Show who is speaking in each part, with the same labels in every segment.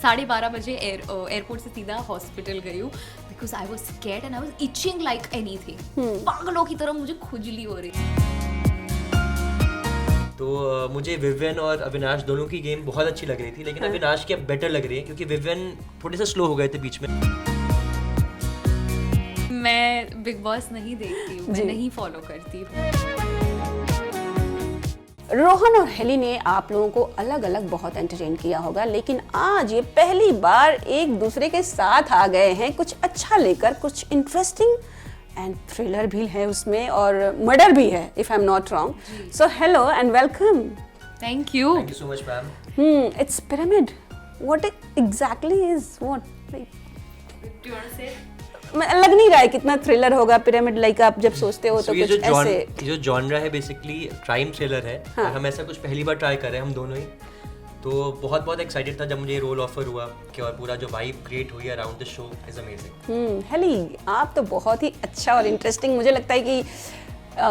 Speaker 1: 12:30 बजे एयरपोर्ट से सीधा हॉस्पिटल गई हूँ because I was scared and I was itching like anything. पागलों की तरह मुझे खुजली हो रही थी।
Speaker 2: तो मुझे विवियन और अविनाश दोनों की गेम बहुत अच्छी लग रही थी, लेकिन अविनाश की अब बेटर लग रही है क्योंकि विवियन थोड़े से स्लो हो गए थे बीच में।
Speaker 1: मैं बिग बॉस नहीं देखती हूँ, मैं नहीं फॉलो करती हूँ।
Speaker 3: रोहन और हेली ने आप लोगों को अलग अलग बहुत एंटरटेन किया होगा, लेकिन आज ये पहली बार एक दूसरे के साथ आ गए हैं कुछ अच्छा लेकर, कुछ इंटरेस्टिंग एंड थ्रिलर भी है उसमें और मर्डर भी है, if I am not wrong. So hello and welcome.
Speaker 1: Thank you
Speaker 2: so much ma'am.
Speaker 3: It's pyramid, what exactly is what, लग नहीं रहा है कितना थ्रिलर होगा पिरामिड, लाइक आप जब सोचते हो तो कुछ ऐसे।
Speaker 2: जो जॉनरा है बेसिकली क्राइम थ्रिलर है।
Speaker 3: हाँ.
Speaker 2: और हम ऐसा कुछ पहली बार ट्राई कर रहे हैं हम दोनों ही, तो बहुत एक्साइटेड था जब मुझे ये रोल ऑफर हुआ कि और पूरा जो वाइब क्रिएट हुई around the show is amazing.
Speaker 3: Helly, आप तो बहुत ही अच्छा और इंटरेस्टिंग, मुझे लगता है कि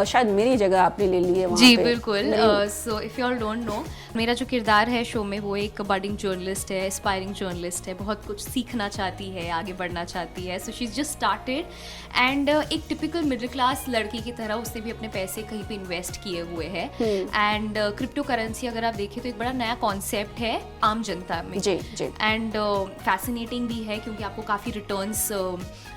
Speaker 3: शायद मेरी जगह आपने ले ली है वहाँ
Speaker 1: जी
Speaker 3: पे।
Speaker 1: बिल्कुल। So if you all don't know, मेरा जो किरदार है शो में वो एक बडिंग जर्नलिस्ट है, एस्पायरिंग जर्नलिस्ट है, बहुत कुछ सीखना चाहती है, आगे बढ़ना चाहती है। सो she is just started and एक टिपिकल मिडिल क्लास लड़की की तरह उसने भी अपने पैसे कहीं पे इन्वेस्ट किए हुए हैं। एंड क्रिप्टो करेंसी अगर आप देखें तो एक बड़ा नया कॉन्सेप्ट है आम जनता में।
Speaker 3: जी जी।
Speaker 1: एंड फैसिनेटिंग भी है क्योंकि आपको काफ़ी रिटर्न्स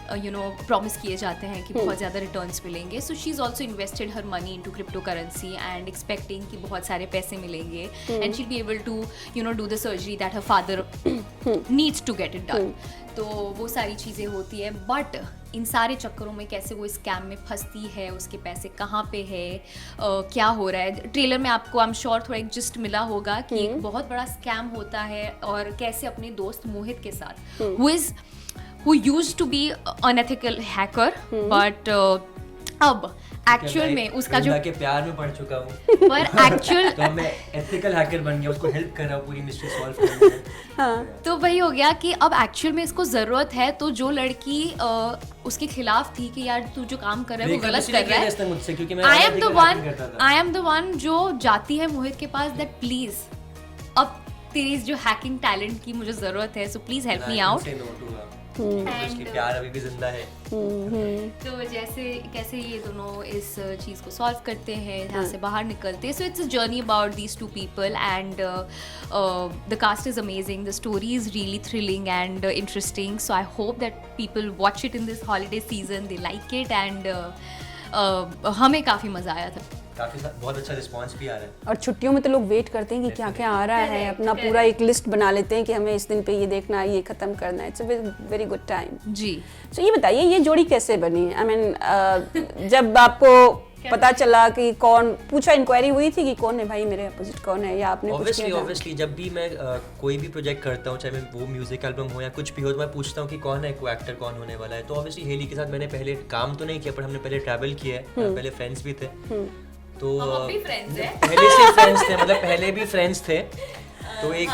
Speaker 1: प्रॉमिस किए जाते हैं कि बहुत ज़्यादा रिटर्न्स मिलेंगे। So she is also invested her money into crypto currency and expecting कि बहुत सारे पैसे मिलेंगे and she be able to do the surgery that her father needs to get it done. तो वो सारी चीज़ें होती है, बट इन सारे चक्करों में कैसे वो स्कैम में फंसती है, उसके पैसे कहाँ पे है, क्या हो रहा है। ट्रेलर में आपको आई एम श्योर थोड़ा एक जिस्ट मिला होगा कि एक बहुत बड़ा स्कैम होता है और कैसे अपने दोस्त मोहित के साथ who used to be unethical hacker, but अब एक्चुअल में उसका जो
Speaker 2: के प्यार में पड़ चुका हूँ
Speaker 1: पर एक्चुअल
Speaker 2: तो मैं एथिकल हैकर बन गया, उसको हेल्प कर रहा हूँ पूरी मिस्ट्री सॉल्व करने में।
Speaker 3: हाँ।
Speaker 1: तो वही हो गया कि अब एक्चुअल में इसको जरूरत है, तो जो लड़की उसके खिलाफ थी कि यार तू जो काम कर रहा है वो गलत कर रहा है,
Speaker 2: मुझसे क्योंकि मैं
Speaker 1: आई एम द वन जो जाती है मोहित के पास दैट प्लीज अब तेरी जो हैकिंग टैलेंट की मुझे जरूरत है, so please help me out.
Speaker 2: उसकी प्यार अभी भी जिंदा है।
Speaker 1: तो जैसे कैसे ये दोनों इस चीज को सॉल्व करते हैं, यहाँ से बाहर निकलते हैं। So it's a journey about these two people and the cast is amazing, the story is really thrilling and interesting. So I hope that people watch it in this holiday season, they like it and हमें काफी मजा आया था।
Speaker 2: बहुत अच्छा response भी आ रहा है।
Speaker 3: और छुट्टियों में तो लोग वेट करते हैं कि क्या क्या आ रहा है, अपना पूरा एक लिस्ट बना लेते हैं कि हमें इस दिन पे ये देखना है, ये खत्म करना है। It's a very good time
Speaker 1: ji.
Speaker 3: So ये बताइए ये जोड़ी कैसे बनी? आई मीन जब आपको पता चला कि कौन, पूछा इंक्वायरी हुई थी कि कौन है भाई मेरे अपोजिट कौन है, या आपने कुछ किया?
Speaker 2: ऑब्वियसली जब भी मैं कोई भी प्रोजेक्ट करता हूँ, चाहे वो म्यूजिक एल्बम हो या कुछ भी हो, तो मैं पूछता हूँ कि कौन है को एक्टर, कौन होने वाला है। तो ऑब्वियसली हेली के साथ मैंने पहले काम तो नहीं किया, पर हमने पहले ट्रैवल किया है, पहले फ्रेंड्स भी थे। तो पहले से फ्रेंड्स थे, मतलब पहले भी फ्रेंड्स थे, तो एक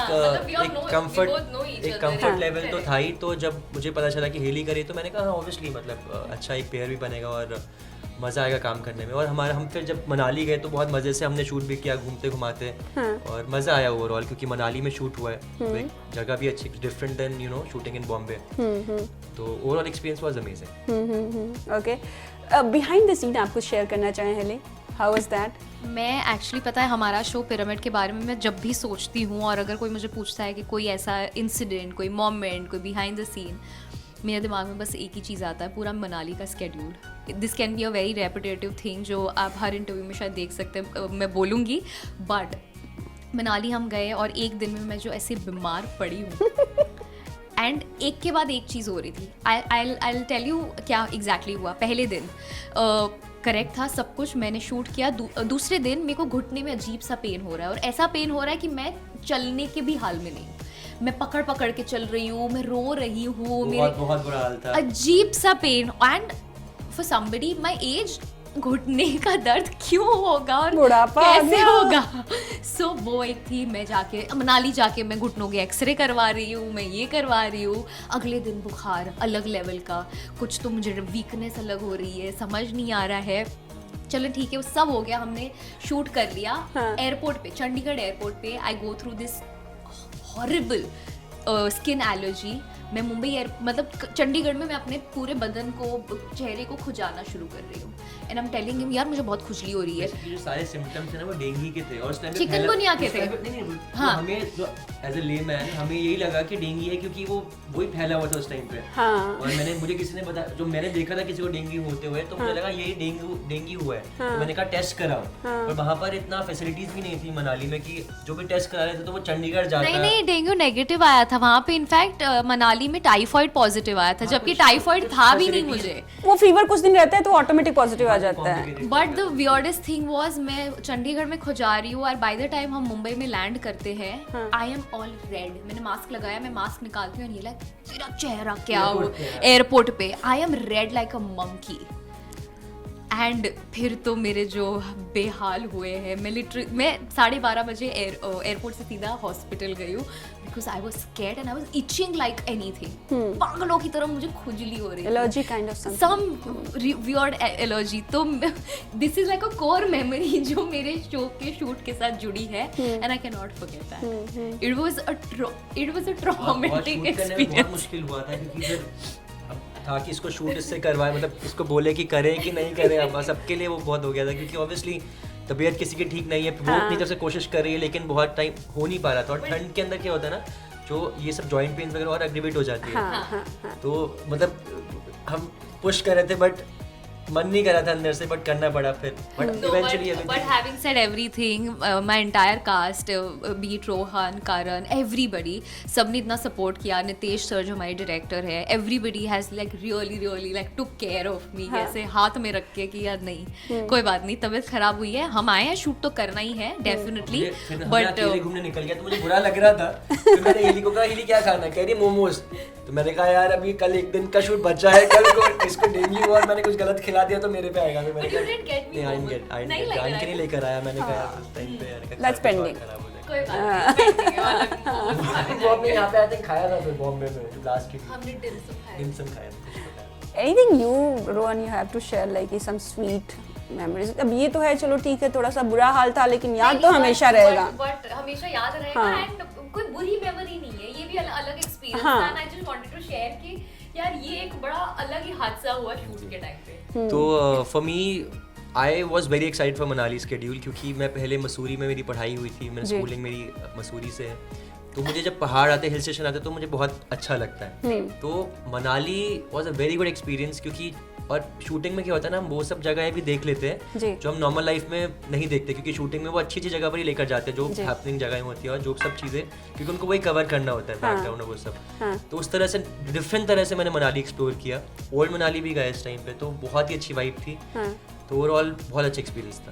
Speaker 2: कंफर्ट लेवल तो था ही। तो जब मुझे पता चला कि हेली करे तो मैंने कहा ऑब्वियसली मतलब अच्छा एक पेयर भी बनेगा और मज़ा आएगा काम करने में। और हम फिर जब मनाली गए तो बहुत मज़े से हमने शूट भी किया घूमते घुमाते। और मज़ा आया ओवरऑल क्योंकि मनाली में शूट हुआ है, तो एक जगह भी अच्छी, different than shooting in Bombay. तो overall experience was amazing.
Speaker 3: Okay, behind the scene आप कुछ शेयर करना चाहें हेली? How was that?
Speaker 1: मैं एक्चुअली पता है हमारा शो पिरामिड के बारे में मैं जब भी सोचती हूँ और अगर कोई मुझे पूछता है कि कोई ऐसा इंसिडेंट, कोई मोमेंट, कोई बिहाइंड द सीन, मेरे दिमाग में बस एक ही चीज़ आता है, पूरा मनाली का schedule. This can be a very repetitive thing जो आप हर इंटरव्यू में शायद देख सकते हैं, मैं बोलूँगी, बट मनाली हम गए और एक दिन में मैं जो ऐसे बीमार पड़ी हूँ एंड एक के बाद एक चीज़ हो रही थी। आई टेल यू क्या एग्जैक्टली हुआ। पहले दिन करेक्ट था सब कुछ, मैंने शूट किया। दूसरे दिन मेरे को घुटने में अजीब सा पेन हो रहा है और ऐसा पेन हो रहा है कि मैं चलने के भी हाल में नहीं हूँ। मैं पकड़ पकड़ के चल रही हूँ, मैं रो रही हूँ,
Speaker 2: बहुत बुरा हाल था,
Speaker 1: अजीब सा pain. And for somebody my age घुटने का दर्द क्यों होगा और कैसे होगा? सो वो एक थी, मैं जाके मनाली जाके मैं घुटनों के एक्सरे करवा रही हूँ, मैं ये करवा रही हूँ। अगले दिन बुखार अलग लेवल का, कुछ तो मुझे वीकनेस अलग हो रही है, समझ नहीं आ रहा है। चलो ठीक है, वो सब हो गया, हमने शूट कर लिया। एयरपोर्ट पे, चंडीगढ़ एयरपोर्ट पे I go through this horrible skin allergy. मैं मुंबई मतलब चंडीगढ़ में मैं अपने पूरे बदन को, चेहरे को खुजाना शुरू कर रही हूँ and I am telling him यार मुझे बहुत खुजली हो रही है।
Speaker 2: जो सारे सिम्टम्स थे ना वो डेंगू के थे और उस टाइम पे
Speaker 1: चिकनगुनिया के थे।
Speaker 2: नहीं
Speaker 1: हाँ।
Speaker 2: हमें जो एज ए लेमैन हमें यही लगा कि डेंगू है क्योंकि वो वही फैला हुआ था उस टाइम पे।
Speaker 3: हाँ।
Speaker 2: और मुझे किसी ने बताया, जो मैंने देखा था किसी को डेंगू होते हुए, तो मुझे लगा यही डेंगू हुआ है। तो मैंने कहा टेस्ट कराओ, पर वहाँ पर इतना फैसिलिटीज भी नहीं थी मनाली में कि जो भी टेस्ट करा रहे थे तो वो चंडीगढ़ जाता।
Speaker 1: नहीं डेंगू नेगेटिव आया था वहाँ पे। इनफैक्ट मनाली में टाइफाइड पॉजिटिव आया था, जबकि टाइफाइड था भी नहीं मुझे।
Speaker 3: वो फीवर कुछ दिन रहता है तो ऑटोमेटिक पॉजिटिव आ जाता है।
Speaker 1: But the weirdest thing was मैं चंडीगढ़ में खुजा रही हूँ और बाय द टाइम हम मुंबई में लैंड करते हैं आई एम ऑल रेड। मैंने मास्क लगाया, मैं मास्क निकालती हूँ, लाइक तेरा चेहरा क्या हो एयरपोर्ट पे, I am red like a monkey. And फिर तो मेरे जो बेहाल हुए हैं, मैं 12:30 बजे एयरपोर्ट से सीधा हॉस्पिटल गई हूँ because I was scared and I was itching like anything. पागलों की तरह मुझे खुजली हो रही है,
Speaker 3: allergy kind of
Speaker 1: some weird allergy. तो this is like a core memory जो मेरे शो के शूट के साथ जुड़ी है and I can not forget that. It was a traumatic experience.
Speaker 2: बहुत मुश्किल हुआ था क्योंकि फिर था कि इसको शूट इससे करवाए, मतलब इसको बोले कि करें कि नहीं करें। अब सबके लिए वो बहुत हो गया था क्योंकि ऑब्वियसली तबीयत किसी की ठीक नहीं है, वो अपनी तरफ से कोशिश कर रही है लेकिन बहुत टाइम हो नहीं पा रहा था। और ठंड के अंदर क्या होता है ना, जो ये सब जॉइंट पेन्स वगैरह और एग्रीवेट हो जाती है। तो मतलब हम पुश कर रहे थे बट मन नहीं कर रहा था अंदर से, बट करना पड़ा फिर। But eventually
Speaker 1: but having said everything, my entire cast, be it Rohan, Karan, everybody, सबने इतना सपोर्ट किया। नितेश सर जो हमारे डायरेक्टर है, everybody has like really like took care of me, ऐसे हाथ में रख के कि यार नहीं कोई बात नहीं, तबीयत खराब हुई है, हम आए हैं, शूट तो करना ही है डेफिनेटली।
Speaker 2: बट घूमने निकल गया तो मुझे बुरा लग रहा था। तो मैंने हिली को कहा हिली क्या खाना है, कह रही मोमोज। तो मैंने कहा यार अभी कल एक दिन का शूट बचा है, कल को इसको डेंगू और मैंने कुछ गलत खिला दिया तो मेरे पे आएगा। मैंने कहा नहीं जान के नहीं लेकर आया। मैंने कहा उस टाइम पे यार
Speaker 3: That's pending.
Speaker 1: कोई बात नहीं।
Speaker 2: बॉम्बे यहाँ पे आई थिंक खाया था, फिर बॉम्बे में लास्ट वीक
Speaker 1: हमने
Speaker 2: डिमसम खाया था।
Speaker 3: Anything you, Rohan, you have to share like some sweet memories. अब ये तो है चलो ठीक है, थोड़ा सा बुरा हाल था लेकिन याद तो हमेशा रहेगा।
Speaker 1: बट हमेशा याद रहेगा एंड कोई बुरी मेमोरी नहीं है, ये भी अलग एक्सपीरियंस था and I just wanted to share कि यार ये एक बड़ा अलग ही हादसा हुआ शूट के टाइम पे।
Speaker 2: तो for me I was very excited for Manali schedule क्योंकि मैं पहले मसूरी में मेरी पढ़ाई हुई थी, मैंने स्कूलिंग मेरी मसूरी से है। तो मुझे जब पहाड़ आते, हिल स्टेशन आते तो मुझे बहुत अच्छा लगता है। तो Manali was a very good experience क्योंकि और शूटिंग में क्या होता है ना, हम वो सब जगह भी देख लेते हैं जो हम नॉर्मल लाइफ में नहीं देखते क्योंकि शूटिंग में वो अच्छी अच्छी जगह पर ही लेकर जाते हैं जो हैपनिंग जगह होती है और जो सब चीज़ें, क्योंकि उनको वही कवर करना होता है बैकग्राउंड और वो सब। तो उस तरह से डिफरेंट तरह से मैंने मनाली एक्सप्लोर किया। ओल्ड मनाली भी गए इस टाइम पे, तो बहुत ही अच्छी वाइब थी। तो ओवरऑल बहुत अच्छा एक्सपीरियंस था।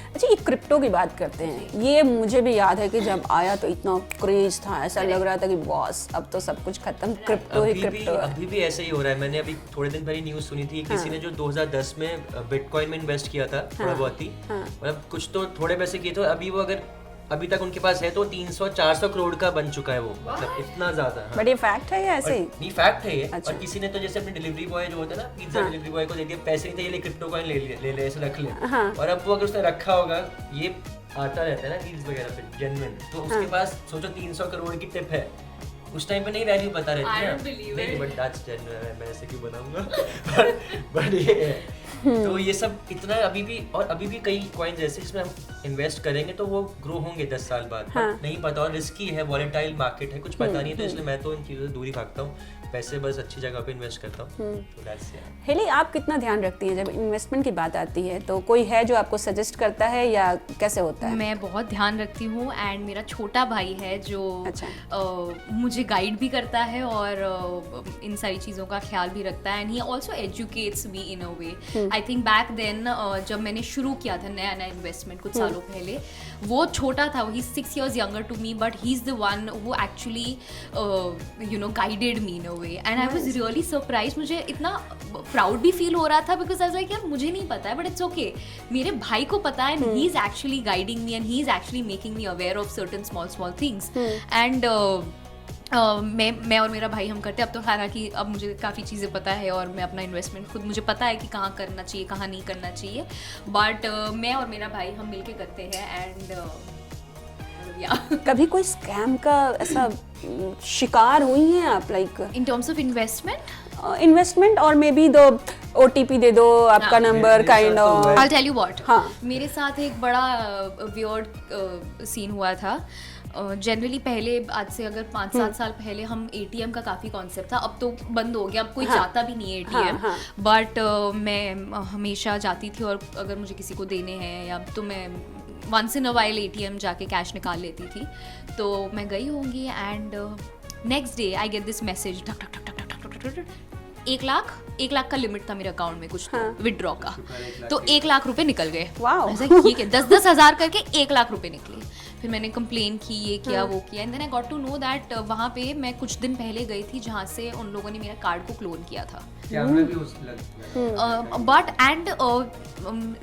Speaker 3: अच्छा, ये क्रिप्टो की बात करते हैं, ये मुझे भी याद है कि जब आया तो इतना क्रेज था, ऐसा लग रहा था कि बॉस अब तो सब कुछ खत्म, क्रिप्टो ही क्रिप्टो।
Speaker 2: अभी भी ऐसे ही हो रहा है। मैंने अभी थोड़े दिन पहले न्यूज़ सुनी थी, किसी ने जो 2010 में बिटकॉइन में इन्वेस्ट किया था थोड़ा बहुत ही, मतलब कुछ तो थोड़े पैसे किए थे, अभी वो अगर अभी तक उनके पास है तो 300-400 करोड़ का बन चुका है वो, मतलब इतना ज्यादा।
Speaker 3: बट ये फैक्ट है या ऐसे ही?
Speaker 2: नहीं फैक्ट है ये।
Speaker 3: अच्छा।
Speaker 2: और किसी ने तो जैसे अपने डिलीवरी बॉय जो होता है ना, पिज्जा डिलीवरी बॉय को दे दिया, पैसे नहीं थे, ये ले क्रिप्टो कॉइन ले ऐसे रख ले। और अब वो अगर उसने रखा होगा, ये आता रहता है ना रील्स वगैरह पे जेन्युइन, तो उसके पास सोचो 300 करोड़ की टिप है। उस टाइम पे नहीं वैल्यू पता रहती है नहीं, बट दैट्स जेन्युइन है, मैं ऐसे क्यों बनाऊंगा। बट ये है तो ये सब इतना अभी भी, और अभी भी कई कॉइन्स ऐसे जिसमें हम इन्वेस्ट करेंगे तो वो ग्रो होंगे 10 साल बाद। नहीं पता, और रिस्की है, वॉलेटाइल मार्केट है, कुछ पता नहीं है, तो इसलिए मैं तो इन चीज़ों से दूरी भागता हूँ, पैसे बस अच्छी जगह पे इन्वेस्ट करता हूँ। तो दैट्स इट।
Speaker 3: हेली, आप कितना ध्यान रखती हैं जब इन्वेस्टमेंट की बात आती है? तो कोई है जो आपको सजेस्ट करता है या कैसे होता है?
Speaker 1: मैं बहुत ध्यान रखती हूँ एंड मेरा छोटा भाई है जो मुझे गाइड भी करता है और इन सारी चीज़ों का ख्याल भी रखता है and he also educates me in a way. I think back then जब मैंने शुरू किया था नया इन्वेस्टमेंट कुछ सालों पहले, वो छोटा था, ही 6 years younger to me, but he's the one who actually guided me in a way and I was really surprised. मुझे इतना प्राउड भी फील हो रहा था because I was like यार मुझे नहीं पता है but it's okay, मेरे भाई को पता है and he's actually guiding me and he's actually making me aware of certain small things and मैं और मेरा भाई हम करते हैं अब तो, हालांकि अब मुझे काफ़ी चीज़ें पता है और मैं अपना इन्वेस्टमेंट खुद मुझे पता है कि कहाँ करना चाहिए कहाँ नहीं करना चाहिए, बट मैं और मेरा भाई हम मिलके करते हैं एंड
Speaker 3: कभी कोई स्कैम का ऐसा शिकार हुई हैं आप, like
Speaker 1: In terms of investment,
Speaker 3: investment और मे बी दो OTP दे दो आपका
Speaker 1: हाँ।
Speaker 3: नंबर
Speaker 2: मेरे
Speaker 3: काइंड
Speaker 2: साथ तो
Speaker 3: ऑफ।
Speaker 2: हुआ है।
Speaker 1: I'll tell you what.
Speaker 3: हाँ।
Speaker 1: मेरे साथ एक बड़ा वियर्ड सीन हुआ था। जनरली पहले, आज से अगर 5-7 साल पहले, हम ATM का काफ़ी कॉन्सेप्ट था। अब तो बंद हो गया, अब कोई
Speaker 3: हाँ।
Speaker 1: जाता भी नहीं है ATM।
Speaker 3: हाँ।
Speaker 1: बट मैं हमेशा जाती थी, और अगर मुझे किसी को देने हैं या तो मैं once in a while ATM जाके कैश निकाल लेती थी। तो मैं गई होंगी and next day I get this message, 1 lakh का लिमिट था मेरे अकाउंट में कुछ,
Speaker 3: हाँ।
Speaker 1: विदड्रॉ का। तो 1 लाख रुपए निकल गए।
Speaker 3: Wow.
Speaker 1: ठीक है, 10-10 हज़ार करके 1 लाख रुपए निकले। फिर मैंने कंप्लेन की, ये किया, वो किया, and then I got to know that वहाँ पे मैं कुछ दिन पहले गई थी जहाँ से उन लोगों ने मेरा कार्ड को क्लोन किया था।
Speaker 2: कैमरा भी उस लग
Speaker 1: but and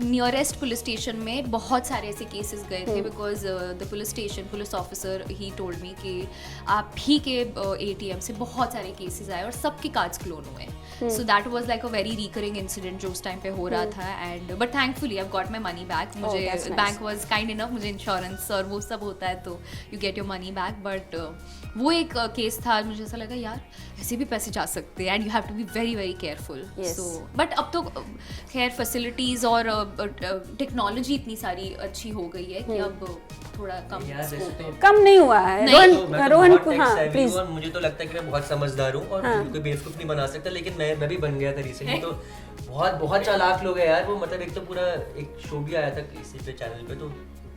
Speaker 1: nearest police station में बहुत सारे ऐसे केसेस गए थे, because the police officer he told me कि आप ही के ATM से बहुत सारे केसेस आए और सबके कार्ड्स क्लोन हुए। So that was like a very recurring incident जो उस टाइम पे हो रहा था। And but thankfully I got my money back. मुझे
Speaker 3: that's nice.
Speaker 1: Bank was kind enough, मुझे इंश्योरेंस और वो सब होता है तो you get your money back. But वो एक केस था, मुझे ऐसा लगा यार ऐसे भी पैसे जा सकते हैं, and you have to be very very careful.
Speaker 3: Yes.
Speaker 1: So but अब तो खैर फैसिलिटीज और टेक्नोलॉजी इतनी सारी अच्छी हो गई है कि अब थोड़ा कम
Speaker 2: यार वैसे
Speaker 1: scope है।
Speaker 2: तो
Speaker 3: कम नहीं हुआ है।
Speaker 1: नहीं।
Speaker 2: तो मैं तो
Speaker 3: रोहन
Speaker 2: बहुत
Speaker 3: को,
Speaker 2: tech
Speaker 3: हाँ
Speaker 2: savvy
Speaker 3: प्लीज।
Speaker 2: हूँ और मुझे तो लगता है कि मैं बहुत समझदार हूँ और
Speaker 3: हाँ।
Speaker 2: कोई बेवकूफ़ नहीं बना सकता, लेकिन मैं भी बन गया था रिसेंटली। तो बहुत बहुत चालाक लोग हैं यार वो, मतलब एक तो पूरा एक शो भी आया था इसी पे चैनल पे, तो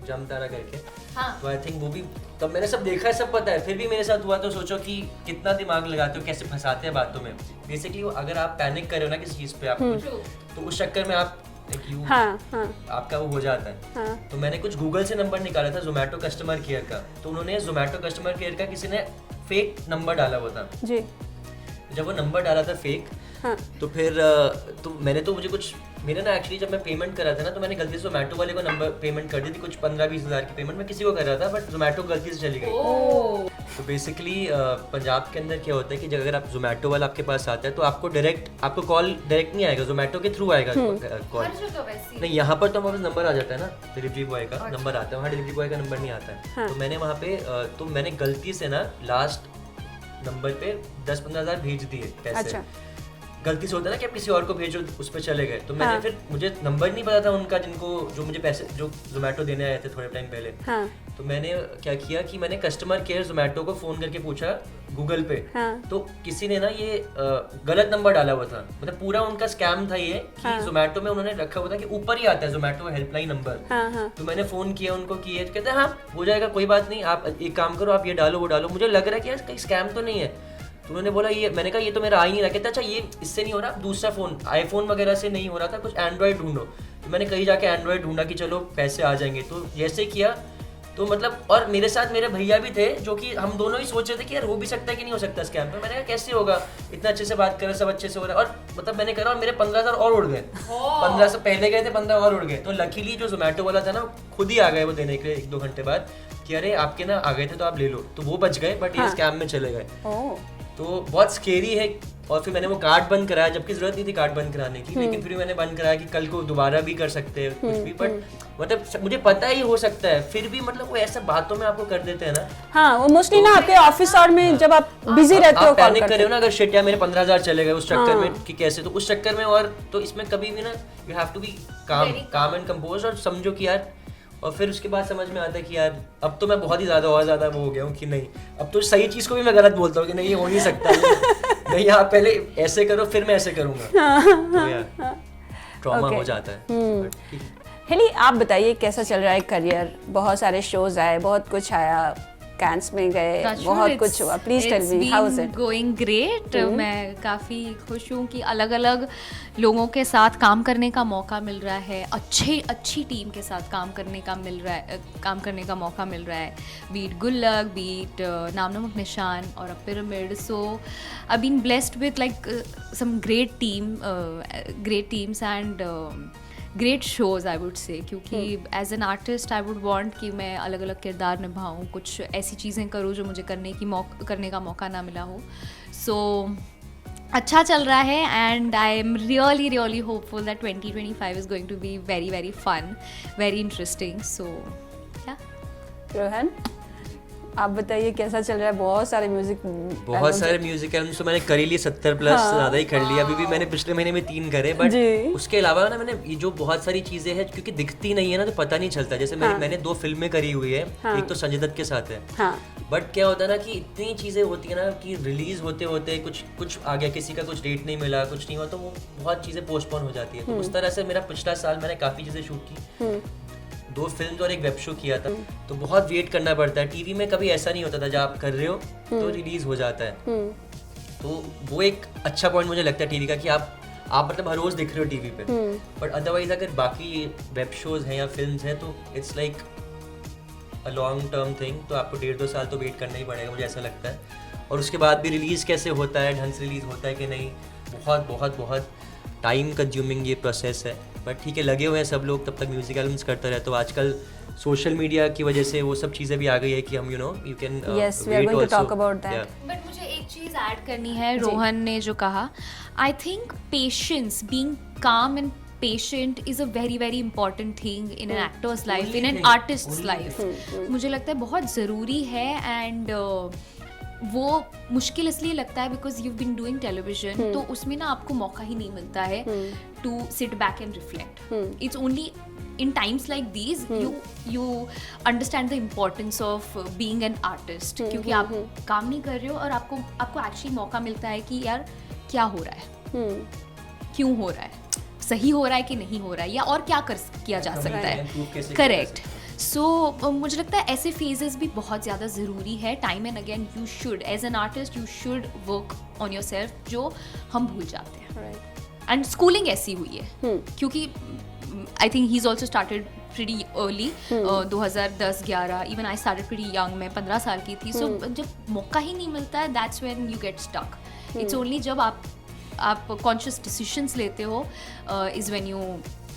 Speaker 2: जमतारा करके।
Speaker 1: हाँ।
Speaker 2: तो आई थिंक वो भी तब मैंने सब देखा है, सब पता है, फिर भी मेरे साथ हुआ। तो सोचो कि कितना दिमाग लगाते हो, कैसे फंसाते हैं बातों में। बेसिकली अगर आप पैनिक कर रहे हो ना किसी चीज़ पे, आप तो उस चक्कर में आप
Speaker 3: हाँ हाँ
Speaker 2: आपका वो हो जाता है।
Speaker 3: हाँ।
Speaker 2: तो मैंने कुछ गूगल से नंबर निकाला था जोमेटो कस्टमर केयर का, तो उन्होंने जोमेटो कस्टमर केयर का किसी ने फेक नंबर डाला हुआ था।
Speaker 3: जी।
Speaker 2: जब वो नंबर डाला था फेक,
Speaker 3: हाँ।
Speaker 2: तो फिर तो मैंने तो मुझे कुछ मेरे ना एक्चुअली जब मैं पेमेंट कर रहा था ना, तो मैंने गलती से जोमेटो वाले को नंबर पेमेंट कर दी थी, कुछ 15-20 हज़ार की पेमेंट मैं किसी को कर रहा था, बट जोमेटो गलती से चली गई। तो बेसिकली पंजाब के अंदर क्या होता है कि अगर आप जोमेटो वाला आपके पास आता है तो आपको कॉल डायरेक्ट नहीं आएगा, जोमेटो के थ्रू आएगा कॉल। नहीं, यहाँ पर तो हमारे पास नंबर आ जाता है ना, डिलीवरी बॉय का नंबर आता है, वहाँ डिलीवरी बॉय का नंबर नहीं आता है।
Speaker 3: हाँ।
Speaker 2: तो मैंने वहाँ पे तो मैंने गलती से ना लास्ट नंबर पे 10-15 हज़ार भेज दिए पैसे।
Speaker 3: अच्छा।
Speaker 2: गलती से होता है ना कि आप किसी और को भेजो, उस पर चले गए। तो मैंने
Speaker 3: हाँ।
Speaker 2: फिर मुझे नंबर नहीं पता था उनका, जो मुझे पैसे जो जोमेटो देने आए थे थोड़े टाइम पहले।
Speaker 3: हाँ।
Speaker 2: तो मैंने क्या किया कि मैंने कस्टमर केयर जोमेटो को फ़ोन करके पूछा गूगल पे।
Speaker 3: हाँ।
Speaker 2: तो किसी ने ना ये गलत नंबर डाला हुआ था, मतलब पूरा उनका स्कैम था ये कि
Speaker 3: हाँ।
Speaker 2: जोमेटो में उन्होंने रखा हुआ था कि ऊपर ही आता है जोमेटो हेल्पलाइन नंबर।
Speaker 3: हाँ हाँ
Speaker 2: तो मैंने फ़ोन किया उनको कि ये, तो कहते हैं हाँ हो जाएगा, कोई बात नहीं, आप एक काम करो, आप ये डालो वो डालो। मुझे लग रहा है कि यार कहीं स्कैम तो नहीं है। तो उन्होंने बोला ये, मैंने कहा ये तो मेरा आ ही नहीं रहा। कहते अच्छा ये इससे नहीं हो रहा, दूसरा फ़ोन आईफोन वगैरह से नहीं हो रहा था, कुछ एंड्रॉयड ढूंढो। तो मैंने कहीं जाके एंड्रॉयड ढूंढा कि चलो पैसे आ जाएंगे। तो जैसे किया तो मतलब, और मेरे साथ मेरे भैया भी थे जो कि हम दोनों ही सोच रहे थे कि यार हो भी सकता है कि नहीं हो सकता स्कैम। पे मैंने कहा कैसे होगा, इतना अच्छे से बात कर रहे, सब अच्छे से हो रहा है, और मतलब मैंने करा और मेरे 15,000 और उड़ गए। 15 से पहले गए थे, 15 और उड़ गए। तो लकीली जो जोमेटो वाला था ना, खुद ही आ गए वो देने के लिए 1-2 घंटे बाद कि अरे आपके ना आ गए थे तो आप ले लो। तो वो बच गए, बट ये
Speaker 3: हाँ।
Speaker 2: स्कैम में चले गए।
Speaker 3: ओह।
Speaker 2: तो बहुत स्केरी है। और फिर मैंने वो कार्ड बंद कराया, जबकि जरूरत नहीं थी कार्ड बंद कराने की, लेकिन फिर भी मैंने बंद कराया कि कल को दोबारा भी कर सकते हैं कुछ भी। बट मतलब मुझे पता ही हो सकता है, फिर भी मतलब वो ऐसा बातों में आपको कर देते हैं ना।
Speaker 3: हाँ, वो मोस्टली ना आपके ऑफिस और में जब आप बिजी रहते हो
Speaker 2: आप
Speaker 3: कॉल
Speaker 2: पैनिक कर
Speaker 3: करते
Speaker 2: रहे हो ना, अगर शिट यार मेरे 15,000 चले गए उस चक्कर में
Speaker 3: हाँ।
Speaker 2: कि कैसे, तो उस चक्कर में। और तो इसमें कभी भी ना यू हैव टू बी काम एंड कंपोज, और समझो कि यार, और फिर उसके बाद समझ में आता है कि यार अब तो मैं बहुत ही ज़्यादा और ज़्यादा वो हो गया हूँ कि नहीं, अब तो सही चीज़ को भी मैं गलत बोलता हूँ कि नहीं ये हो नहीं सकता। नहीं आप पहले ऐसे करो फिर मैं ऐसे करूँगा, तो यार ट्रॉमा हो जाता है। But ठीक है।
Speaker 3: हेली, आप बताइए कैसा चल रहा है करियर? बहुत सारे शोज आए, बहुत कुछ आया, कैंस में गए, बहुत कुछ हुआ। Please tell me how is it
Speaker 1: going great. मैं काफ़ी खुश हूँ कि अलग अलग लोगों के साथ काम करने का मौका मिल रहा है, अच्छी टीम के साथ काम करने का मौका मिल रहा है। बीट गुल्लक, बीट नाम नमक निशान और अब pyramid. So I been blessed with like some great teams and great shows I would say, क्योंकि as an artist I would want कि मैं अलग अलग किरदार निभाऊँ, कुछ ऐसी चीज़ें करूँ जो मुझे करने का मौका ना मिला हो। सो अच्छा चल रहा है and I am really hopeful that 2025 is going to be very very fun, very interesting. So yeah
Speaker 3: Rohan, आप बताइए कैसा चल रहा है? बहुत सारे म्यूजिक
Speaker 2: एल्बम्स तो मैंने कर ही लिए 70 प्लस, ज़्यादा ही कर लिया। अभी भी मैंने पिछले महीने में 3 करे, बट उसके अलावा ना मैंने ये जो बहुत सारी चीज़ें हैं क्योंकि दिखती नहीं है ना तो पता नहीं चलता। जैसे मैंने 2 फिल्में करी हुई है, एक तो संजय दत्त के साथ है, बट क्या होता है ना कि इतनी चीज़ें होती है ना कि रिलीज होते होते कुछ आ गया, किसी का कुछ डेट नहीं मिला, कुछ नहीं हुआ, तो वो बहुत चीज़ें पोस्टपोन हो जाती है। तो उस तरह से मेरा पिछला साल मैंने काफ़ी चीज़ें शूट की, 2 फिल्म और एक वेब शो किया था, तो बहुत वेट करना पड़ता है। टीवी में कभी ऐसा नहीं होता था, जब आप कर रहे हो तो रिलीज हो जाता है। तो वो एक अच्छा पॉइंट मुझे लगता है टीवी का कि आप मतलब हर रोज दिख रहे हो टीवी पे, बट अदरवाइज अगर बाकी वेब शोज हैं या फिल्म्स हैं तो it's like a long term thing, तो आपको 1.5-2 साल तो वेट करना ही पड़ेगा, मुझे ऐसा लगता है। और उसके बाद भी रिलीज कैसे होता है, ढंग से रिलीज होता है कि नहीं, बहुत बहुत बहुत टाइम कंज्यूमिंग ये प्रोसेस है। बट ठीक है, लगे हुए हैं सब लोग, तब तक म्यूजिक एल्बम्स करते रहते। तो आजकल सोशल मीडिया की वजह से वो सब चीज़ें भी आ गई है कि हम you can
Speaker 3: talk about that.
Speaker 1: But मुझे एक चीज़ ऐड करनी है, रोहन ने जो कहा, आई थिंक पेशेंस, बीइंग काम and patient is a very very important thing in an actor's life, in an artist's life. मुझे लगता है बहुत ज़रूरी है, एंड वो मुश्किल इसलिए लगता है because you been doing television, तो उसमें ना आपको मौका ही नहीं मिलता है to sit back and reflect. It's only in times like these you understand the importance of being an artist, क्योंकि आप काम नहीं कर रहे हो और आपको एक्चुअली मौका मिलता है कि यार क्या हो रहा है, क्यों हो रहा है, सही हो रहा है कि नहीं हो रहा है, या और क्या किया जा सकता है। करेक्ट। सो मुझे लगता है ऐसे फेजेस भी बहुत ज़्यादा ज़रूरी है। Time and again you should, as an artist you should work on your self, जो हम भूल जाते हैं। एंड स्कूलिंग ऐसी हुई है, क्योंकि I think he is also started pretty early, 2010-11, even I started pretty young, मैं 15 साल की थी। So जब मौका ही नहीं मिलता है, that's when you get stuck. It's only जब आप कॉन्शियस डिसीजंस लेते हो is when you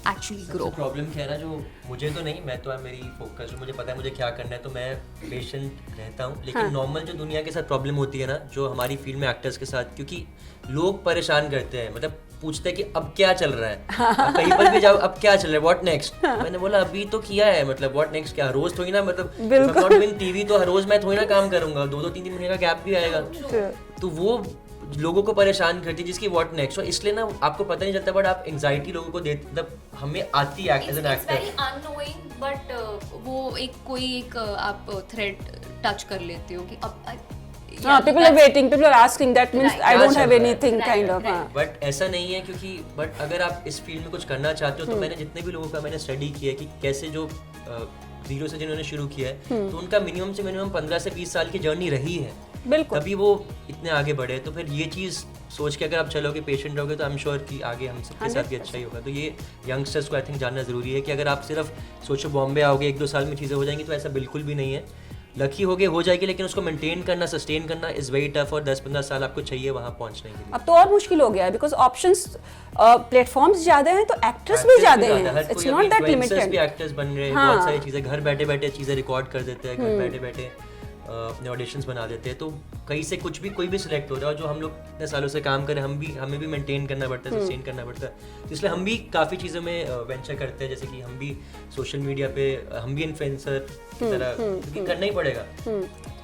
Speaker 1: actually grow.
Speaker 2: Problem क्या है ना, जो मुझे तो नहीं, मैं तो मेरी फोकस, मुझे पता है मुझे क्या करना है, तो मैं पेशेंट रहता हूँ। लेकिन नॉर्मल जो दुनिया के साथ प्रॉब्लम होती है ना, जो हमारी फील्ड में एक्टर्स के साथ, क्योंकि लोग परेशान करते हैं, मतलब पूछते हैं कि अब क्या चल रहा है, आप कहीं पर भी जाओ अब क्या चल रहा है, व्हाट नेक्स्ट। मैंने बोला अभी तो किया है, मतलब व्हाट नेक्स्ट क्या, रोज थोड़ी ना, मतलब नॉट बिन टीवी तो हर रोज मैं थोड़ी ना काम करूंगा, 2-2 3-3 महीने का गैप भी आएगा, तो वो लोगों को परेशान करती है जिसकी व्हाट नेक्स्ट। और इसलिए ना आपको पता नहीं चलता, बट आप एंजाइटी लोगों को देते, मतलब हमें आती है as an actor,
Speaker 1: very annoying, but वो एक आप थ्रेड टच कर लेते हो कि अब
Speaker 3: people are waiting, people are asking, that means I don't have anything kind of.
Speaker 2: But ऐसा नहीं है, क्योंकि बट अगर आप इस फील्ड में कुछ करना चाहते हो तो मैंने जितने भी लोगों का मैंने स्टडी किया है कि कैसे जो जीरो से जिन्होंने शुरू किया है, तो उनका मिनिमम से मिनिमम 15 से 20 साल की जर्नी रही है,
Speaker 3: बिल्कुल,
Speaker 2: तभी वो इतने आगे बढ़े। तो फिर ये चीज़ सोच के अगर आप चलोगे, पेशेंट रहोगे, तो आई एम श्योर कि आगे हम सबके साथ भी अच्छा ही होगा। तो ये यंगस्टर्स को आई थिंक जानना ज़रूरी है कि अगर आप सिर्फ सोचो बॉम्बे आओगे 1-2 साल में चीज़ें हो जाएंगी, तो ऐसा बिल्कुल भी नहीं है। लकी हो गए हो जाएगी, लेकिन उसको मेंटेन करना, सस्टेन करना इज वेरी टफ, और 10-15 साल आपको चाहिए वहाँ पहुँचने के लिए।
Speaker 3: अब तो और मुश्किल हो गया है, बिकॉज ऑप्शंस प्लेटफॉर्म्स ज़्यादा हैं, तो एक्टर्स भी ज़्यादा हैं, इट्स नॉट दैट लिमिटेड।
Speaker 2: भी एक्टर्स बन रहे हैं, बहुत सारी चीज़ें घर बैठे बैठे चीज़ें रिकॉर्ड कर देते हैं, घर बैठे बैठे अपने ऑडिशंस बना देते हैं, तो कहीं से कुछ भी कोई भी सिलेक्ट हो रहा है, जो हम लोग इतने सालों से काम करें, हमें भी मेंटेन करना पड़ता है, सस्टेन करना पड़ता है। तो इसलिए हम भी काफ़ी चीज़ों में वेंचर करते हैं, जैसे कि हम भी सोशल मीडिया पे, हम भी इन्फ्लुएंसर की तरह, क्योंकि करना ही पड़ेगा।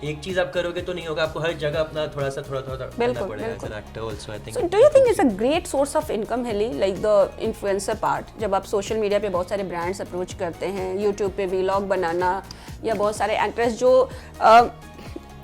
Speaker 2: एक चीज़ आप करोगे तो नहीं होगा, आपको हर जगह अपना थोड़ा सा करना पड़ेगा as an actor also, I think.
Speaker 3: So do you think it's a great source of income, Helly, like the influencer part? जब आप सोशल मीडिया पे बहुत सारे ब्रांड्स अप्रोच करते हैं, यूट्यूब पे व्लॉग बनाना, या बहुत सारे एक्टर्स जो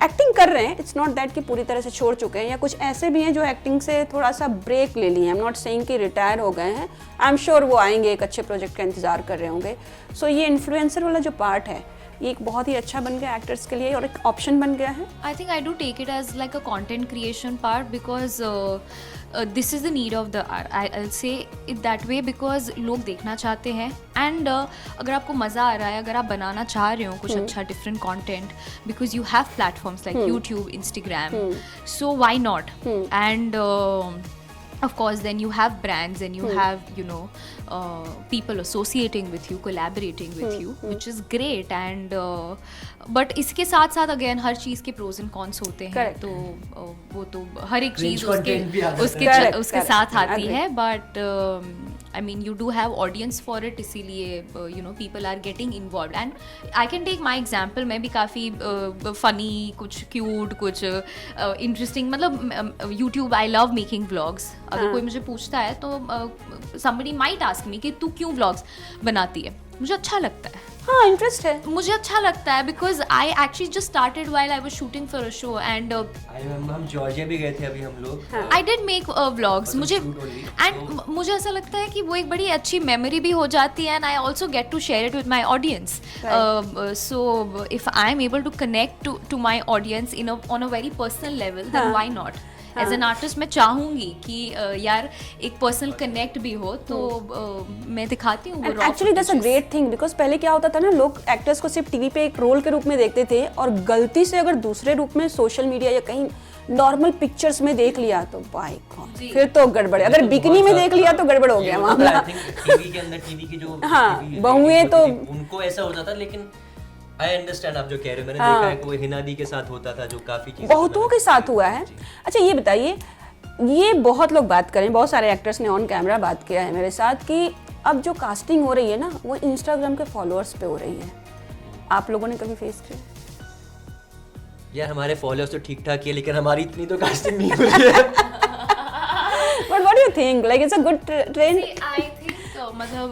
Speaker 3: एक्टिंग कर रहे हैं, इट्स नॉट दैट कि पूरी तरह से छोड़ चुके हैं, या कुछ ऐसे भी हैं जो एक्टिंग से थोड़ा सा ब्रेक ले लिए हैं, आई एम नॉट सेइंग कि रिटायर हो गए हैं, आई एम श्योर वो आएंगे, एक अच्छे प्रोजेक्ट का इंतजार कर रहे होंगे। सो ये इन्फ्लुएंसर वाला जो पार्ट है, ये एक बहुत ही अच्छा बन गया एक्टर्स के लिए और एक ऑप्शन बन गया है।
Speaker 1: I think I do take it as like a content creation part, because this is the need of the art, I will say it that way, because लोग देखना चाहते हैं, एंड अगर आपको मज़ा आ रहा है, अगर आप बनाना चाह रहे हो कुछ अच्छा different content, because you have platforms like YouTube, Instagram, so why not, and of course then you have brands and you have people associating with you, collaborating with you, which is great, and but इसके साथ साथ again हर चीज़ के pros and cons होते हैं, तो वो तो हर एक चीज़ उसके साथ आती है, but I mean, you do have audience for it, इसीलिए you know people are getting involved. And I can take my example. मैं भी काफ़ी funny, कुछ cute, कुछ interesting, मतलब YouTube I love making vlogs. अगर कोई मुझे पूछता है तो somebody might ask me कि तू क्यों vlogs बनाती है, मुझे अच्छा लगता है.
Speaker 3: हाँ, इंटरेस्ट है,
Speaker 1: मुझे अच्छा लगता है because I actually just started while I was shooting for a show and
Speaker 2: I remember हम जॉर्जिया भी गए थे अभी हम लोग.
Speaker 1: I did make vlogs. मुझे एंड मुझे ऐसा लगता है कि वो एक बड़ी अच्छी मेमोरी भी हो जाती है and I also get to share it with my audience. So if I am able to connect to my audience on a very personal level then why not. As an artist मैं चाहूंगी कि यार एक personal connect भी हो तो मैं दिखाती हूँ.
Speaker 3: Actually that's a great thing because पहले क्या होता था ना, लोग एक्टर्स को सिर्फ टीवी पे एक रोल के रूप में देखते थे और गलती से अगर दूसरे रूप में सोशल मीडिया या कहीं नॉर्मल पिक्चर्स में देख लिया तो बाय गॉड फिर तो गड़बड़ है. अगर बिकनी में देख लिया तो गड़बड़ हो गया मामला.
Speaker 2: टीवी के अंदर टीवी की जो
Speaker 3: बहुएं तो
Speaker 2: उनको ऐसा होता था. लेकिन आई अंडरस्टैंड आप जो कह रहे हो. मैंने देखा है कि वो हिना दी के साथ होता था जो काफी चीजें
Speaker 3: बहुतों के साथ हुआ है. अच्छा ये बताइए, ये बहुत लोग बात करें, बहुत सारे एक्टर्स ने ऑन कैमरा बात किया है मेरे साथ कि अब जो कास्टिंग हो रही है ना वो इंस्टाग्राम के फॉलोअर्स पे हो रही है. आप लोगों ने कभी फेस किया?
Speaker 2: यार हमारे फॉलोअर्स तो ठीक ठाक है लेकिन हमारी इतनी तो कास्टिंग नहीं हो रही है.
Speaker 3: But what do you think? Like it's a good trend?
Speaker 1: I think मतलब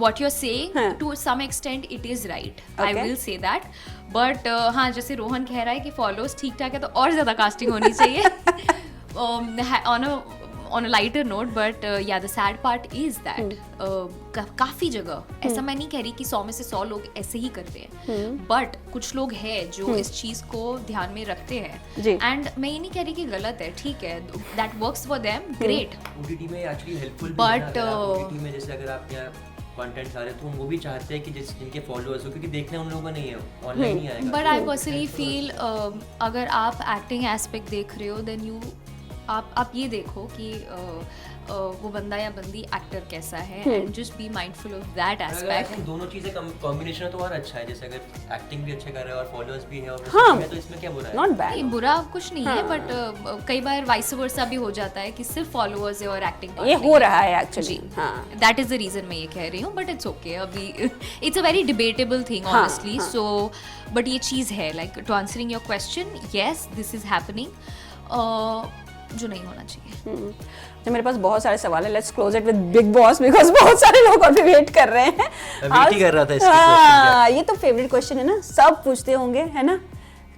Speaker 1: what you're saying to some extent it is right. I will say that. But हाँ जैसे रोहन कह रहा है कि फॉलोअर्स ठीक ठाक है तो और ज़्यादा कास्टिंग होनी चाहिए. On a lighter note, but yeah, the sad part is that काफ़ी जगह ऐसा मैं नहीं कह रही कि 100 में से 100 लोग ऐसे ही करते हैं, बट कुछ लोग हैं जो इस चीज़ को ध्यान में रखते हैं एंड मैं ये नहीं कह रही कि गलत है, ठीक है, that works for them, great.
Speaker 2: OTT में एक्चुअली हेल्पफुल
Speaker 1: बट
Speaker 2: OTT में जैसे अगर आप यहाँ कंटेंट आ रहे तो वो भी चाहते हैं कि जिनके फॉलोअर्स हो, क्योंकि देखने उन लोगों का नहीं है, ऑनलाइन ही आएगा.
Speaker 1: बट आई पर्सनली फील अगर आप एक्टिंग एस्पेक्ट देख रहे हो देन आप ये देखो कि वो बंदा या बंदी एक्टर कैसा है and just be mindful of that aspect.
Speaker 2: दोनों चीजें कॉम्बिनेशन है तो और अच्छा है. जैसे अगर एक्टिंग भी अच्छा कर रहा है और फॉलोअर्स भी है और तो इसमें क्या बुरा है?
Speaker 3: Not bad.
Speaker 1: बुरा कुछ नहीं है, बट कई बार वाइस वर्सा भी हो जाता है कि सिर्फ फॉलोअर्स है और एक्टिंग
Speaker 3: ये हो रहा है actually.
Speaker 1: That is the reason मैं ये कह रही हूँ. But it's okay. अभी it's a very debatable thing honestly. So but ये चीज़ है, like to answering your question, yes this is happening, जो नहीं होना चाहिए.
Speaker 3: तो मेरे पास बहुत सारे सवाल है. Let's close it with big boss because बहुत सारे लोग अभी वेट कर रहे हैं.
Speaker 2: वेट ही कर रहा था इसकी क्वेश्चन.
Speaker 3: ये तो फेवरेट क्वेश्चन है ना, सब पूछते होंगे है ना,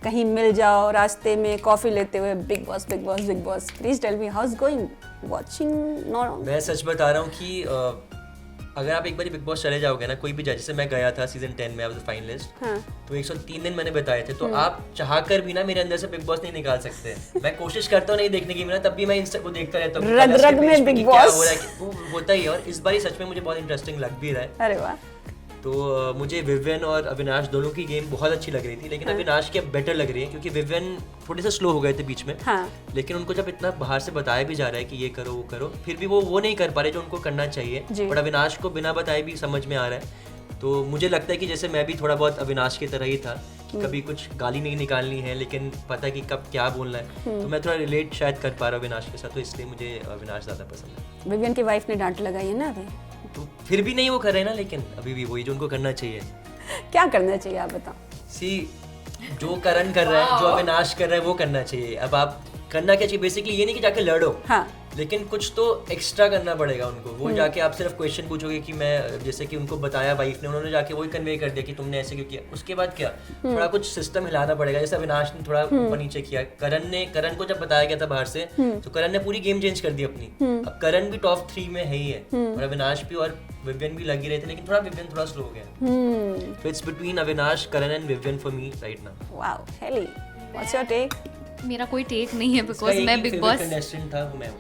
Speaker 3: कहीं मिल जाओ रास्ते में कॉफी लेते हुए, Bigg Boss Bigg Boss Bigg Boss, please tell me how is going watching.
Speaker 2: मैं सच बता रहा हूँ कि अगर आप एक बार बिग बॉस चले जाओगे ना, कोई भी जज, जैसे मैं गया था सीजन 10 में, आई वाज द फाइनलिस्ट, तो 103 दिन मैंने बताए थे, तो आप चाहकर भी ना मेरे अंदर से बिग बॉस नहीं निकाल सकते. मैं कोशिश करता हूँ नहीं देखने की, तब भी मैं इंस्टा को देखता रहता हूँ,
Speaker 3: रग रग में बिग बॉस
Speaker 2: हो रहा है, वो होता ही है. और इस बार सच में मुझे बहुत इंटरेस्टिंग लग भी रहा है.
Speaker 3: अरे वाह.
Speaker 2: तो मुझे विवियन और अविनाश दोनों की गेम बहुत अच्छी लग रही थी, लेकिन अविनाश की अब बेटर लग रही है क्योंकि विवियन थोड़े से स्लो हो गए थे बीच में. लेकिन उनको जब इतना बाहर से बताया भी जा रहा है कि ये करो वो करो, फिर भी वो नहीं कर पा रहे जो उनको करना चाहिए. बट अविनाश को बिना बताए भी समझ में आ रहा है. तो मुझे लगता है कि जैसे मैं भी थोड़ा बहुत अविनाश की तरह ही था कि कभी कुछ गाली नहीं निकालनी है लेकिन पता कि कब क्या बोलना है. तो मैं थोड़ा रिलेट शायद कर पा रहा हूँ अविनाश के साथ, तो इसलिए मुझे अविनाश ज़्यादा पसंद है.
Speaker 3: विवियन की वाइफ ने डांट लगाई है ना अभी,
Speaker 2: तो फिर भी नहीं वो कर रहे हैं ना, लेकिन अभी भी वही जो उनको करना चाहिए.
Speaker 3: क्या करना चाहिए आप बताओ.
Speaker 2: जो करण कर रहा है, जो अविनाश कर रहा है वो करना चाहिए. अब आप करना क्या चाहिए बेसिकली, ये नहीं कि जाके लड़ो, लेकिन कुछ तो एक्स्ट्रा करना पड़ेगा उनको. वो जाके आप सिर्फ क्वेश्चन पूछोगे कि मैं, जैसे कि उनको बताया वाइफ ने, उन्होंने जाके वही कन्वे कर दिया कि तुमने ऐसे क्यों किया. उसके बाद क्या, थोड़ा कुछ सिस्टम हिलाना पड़ेगा. जैसे अविनाश ने थोड़ा ऊपर नीचे किया, करण को जब बताया गया था बाहर से तो करण ने पूरी गेम चेंज कर दी अपनी. अब करण भी टॉप 3 में है ही है और अविनाश भी और विवियन भी लगी रहे थे, लेकिन थोड़ा विवियन थोड़ा स्लो हो गया. So it's between Avinash, Karan and Vivian for me right now.
Speaker 3: Wow, Helly, what's your take?
Speaker 1: मेरा कोई टेक नहीं है बिकॉज मैं बिग बॉस
Speaker 2: कंटेस्टेंट था मैं.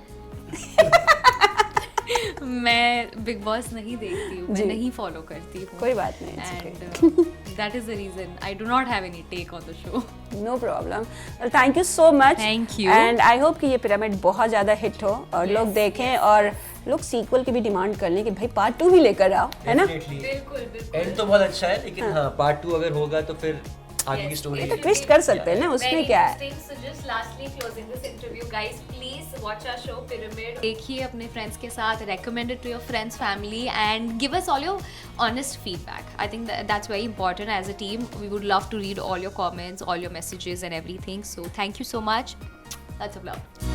Speaker 1: मैं बिग बॉस नहीं देखती हूँ, मैं नहीं फॉलो करती हूँ.
Speaker 3: कोई बात नहीं.
Speaker 1: And that is the reason I do not have any take on the show.
Speaker 3: No problem. Thank you so much.
Speaker 1: Thank you.
Speaker 3: And I hope कि ये पिरामिड बहुत ज़्यादा हिट हो और लोग देखें और लोग सीक्वल की भी डिमांड कर लें कि भाई पार्ट 2 भी लेकर आओ, है ना.
Speaker 2: बिल्कुल. एंड तो बहुत अच्छा है, लेकिन हाँ पार्ट 2 अगर होगा तो फिर आगे की स्टोरी
Speaker 3: ये तो ट्विस्ट कर सकते हैं ना, उसमें क्या है।
Speaker 1: So just lastly closing this interview, guys, please watch our show Pyramid. देखिए अपने friends के साथ, recommend it to your friends, family, and give us all your honest feedback. I think that's very important as a team. We would love to read all your comments, all your messages, and everything. So thank you so much. Lots of love.